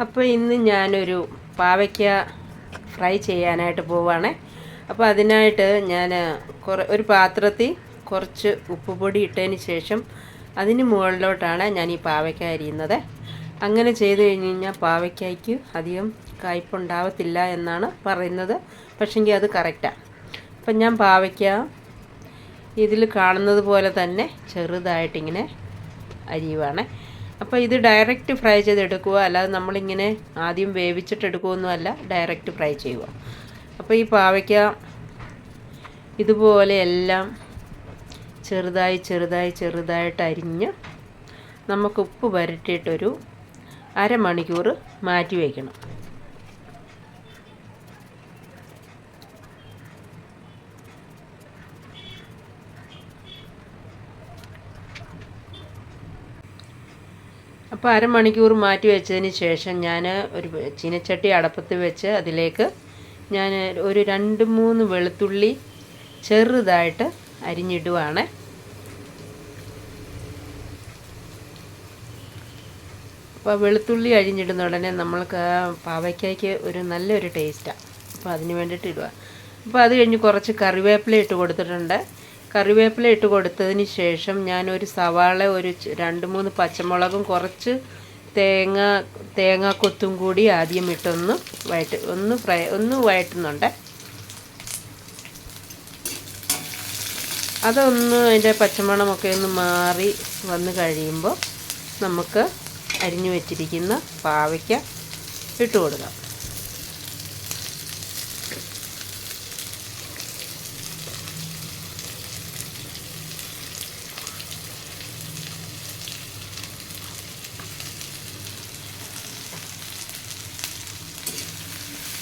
അപ്പോൾ ഇന്ന് ഞാനൊരു പാവയ്ക്ക ഫ്രൈ ചെയ്യാനായിട്ട് പോവുകയാണ്. അപ്പോൾ അതിനായിട്ട് ഞാൻ ഒരു പാത്രത്തിൽ കുറച്ച് ഉപ്പുപൊടി ഇട്ടതിന് ശേഷം അതിന് മുകളിലോട്ടാണ് ഞാൻ ഈ പാവയ്ക്ക അരിയുന്നത്. അങ്ങനെ ചെയ്ത് കഴിഞ്ഞ് കഴിഞ്ഞാൽ പാവയ്ക്കയ്ക്ക് അധികം കയ്പുണ്ടാവത്തില്ല എന്നാണ് പറയുന്നത്. പക്ഷെങ്കിൽ അത് കറക്റ്റാണ്. അപ്പം ഞാൻ പാവയ്ക്ക ഇതിൽ കാണുന്നത് പോലെ തന്നെ ചെറുതായിട്ടിങ്ങനെ അരിയുവാണ്. അപ്പോൾ ഇത് ഡയറക്റ്റ് ഫ്രൈ ചെയ്തെടുക്കുക, അല്ലാതെ നമ്മളിങ്ങനെ ആദ്യം വേവിച്ചിട്ടെടുക്കുകയൊന്നുമല്ല, ഡയറക്റ്റ് ഫ്രൈ ചെയ്യുക. അപ്പോൾ ഈ പാവയ്ക്ക ഇതുപോലെ എല്ലാം ചെറുതായിട്ട് അരിഞ്ഞ് നമുക്ക് ഉപ്പ് പുരട്ടിയിട്ടൊരു അരമണിക്കൂർ മാറ്റി വയ്ക്കണം. അപ്പോൾ അരമണിക്കൂർ മാറ്റി വെച്ചതിന് ശേഷം ഞാൻ ഒരു ചീനച്ചട്ടി അടപ്പത്ത് വെച്ച് അതിലേക്ക് ഞാൻ ഒരു 2-3 വെളുത്തുള്ളി ചെറുതായിട്ട് അരിഞ്ഞിടുവാണ്. അപ്പോൾ വെളുത്തുള്ളി അരിഞ്ഞിടുന്ന ഉടനെ നമ്മൾക്ക് പാവയ്ക്കയ്ക്ക് ഒരു നല്ലൊരു ടേസ്റ്റാണ്. അപ്പോൾ അതിന് വേണ്ടിയിട്ട് ഇടുക. അപ്പോൾ അത് കഴിഞ്ഞ് കുറച്ച് കറിവേപ്പില ഇട്ട് കൊടുത്തിട്ടുണ്ട്. കറിവേപ്പില ഇട്ട് കൊടുത്തതിന് ശേഷം ഞാനൊരു സവാള, ഒരു 2-3 പച്ചമുളകും കുറച്ച് തേങ്ങാക്കൊത്തും കൂടി ആദ്യം ഇട്ടൊന്ന് വഴറ്റുന്നുണ്ട്. അതൊന്ന് അതിൻ്റെ പച്ചമണമൊക്കെ ഒന്ന് മാറി വന്ന് കഴിയുമ്പോൾ നമുക്ക് അരിഞ്ഞു വെച്ചിരിക്കുന്ന പാവയ്ക്ക ഇട്ട് കൊടുക്കാം.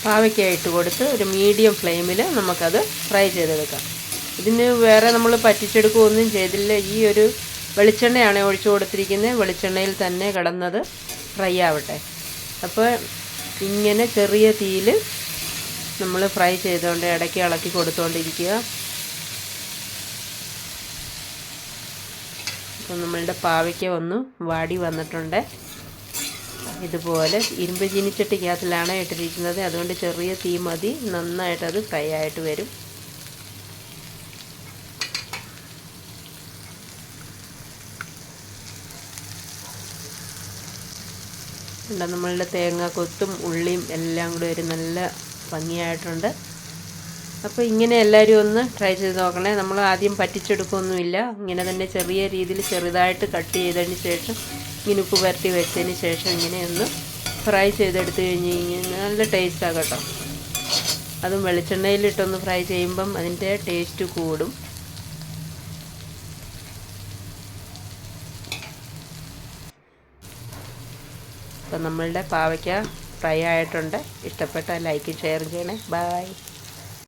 പാവയ്ക്ക ഇട്ട് കൊടുത്ത് ഒരു മീഡിയം ഫ്ലെയിമിൽ നമുക്കത് ഫ്രൈ ചെയ്തെടുക്കാം. ഇതിന് വേറെ നമ്മൾ പറ്റിച്ചെടുക്കുകയൊന്നും ചെയ്തില്ല. ഈ ഒരു വെളിച്ചെണ്ണയാണ് ഒഴിച്ചു കൊടുത്തിരിക്കുന്നത്. വെളിച്ചെണ്ണയിൽ തന്നെ കിടന്നത് ഫ്രൈ ആവട്ടെ. അപ്പോൾ ഇങ്ങനെ ചെറിയ തീയിൽ നമ്മൾ ഫ്രൈ ചെയ്തുകൊണ്ട് ഇടയ്ക്ക് ഇളക്കി കൊടുത്തുകൊണ്ടിരിക്കുക. അപ്പോൾ നമ്മളുടെ പാവയ്ക്ക ഒന്ന് വാടി വന്നിട്ടുണ്ട്. ഇതുപോലെ ഇരുമ്പ് ചീനിച്ചട്ടിക്കകത്തിലാണ് ഇട്ടിരിക്കുന്നത്, അതുകൊണ്ട് ചെറിയ തീ മതി, നന്നായിട്ടത് ഫ്രൈ ആയിട്ട് വരും. നമ്മളുടെ തേങ്ങാക്കൊത്തും ഉള്ളിയും എല്ലാം കൂടി ഒരു നല്ല ഭംഗിയായിട്ടുണ്ട്. അപ്പോൾ ഇങ്ങനെ എല്ലാവരും ഒന്ന് ട്രൈ ചെയ്ത് നോക്കണേ. നമ്മൾ ആദ്യം പറ്റിച്ചെടുക്കുകയൊന്നുമില്ല, ഇങ്ങനെ തന്നെ ചെറിയ രീതിയിൽ ചെറുതായിട്ട് കട്ട് ചെയ്തതിന് ശേഷം ഇങ്ങനെ ഉപ്പ് പുരട്ടി വെച്ചതിന് ശേഷം ഇങ്ങനെ ഒന്ന് ഫ്രൈ ചെയ്തെടുത്ത് കഴിഞ്ഞ് കഴിഞ്ഞാൽ നല്ല ടേസ്റ്റാണ് കേട്ടോ. അതും വെളിച്ചെണ്ണയിലിട്ടൊന്ന് ഫ്രൈ ചെയ്യുമ്പം അതിൻ്റെ ടേസ്റ്റ് കൂടും. അപ്പം നമ്മളുടെ പാവയ്ക്ക ഫ്രൈ ആയിട്ടുണ്ട്. ഇഷ്ടപ്പെട്ടാൽ ലൈക്ക് ഷെയർ ചെയ്യണേ. ബൈ.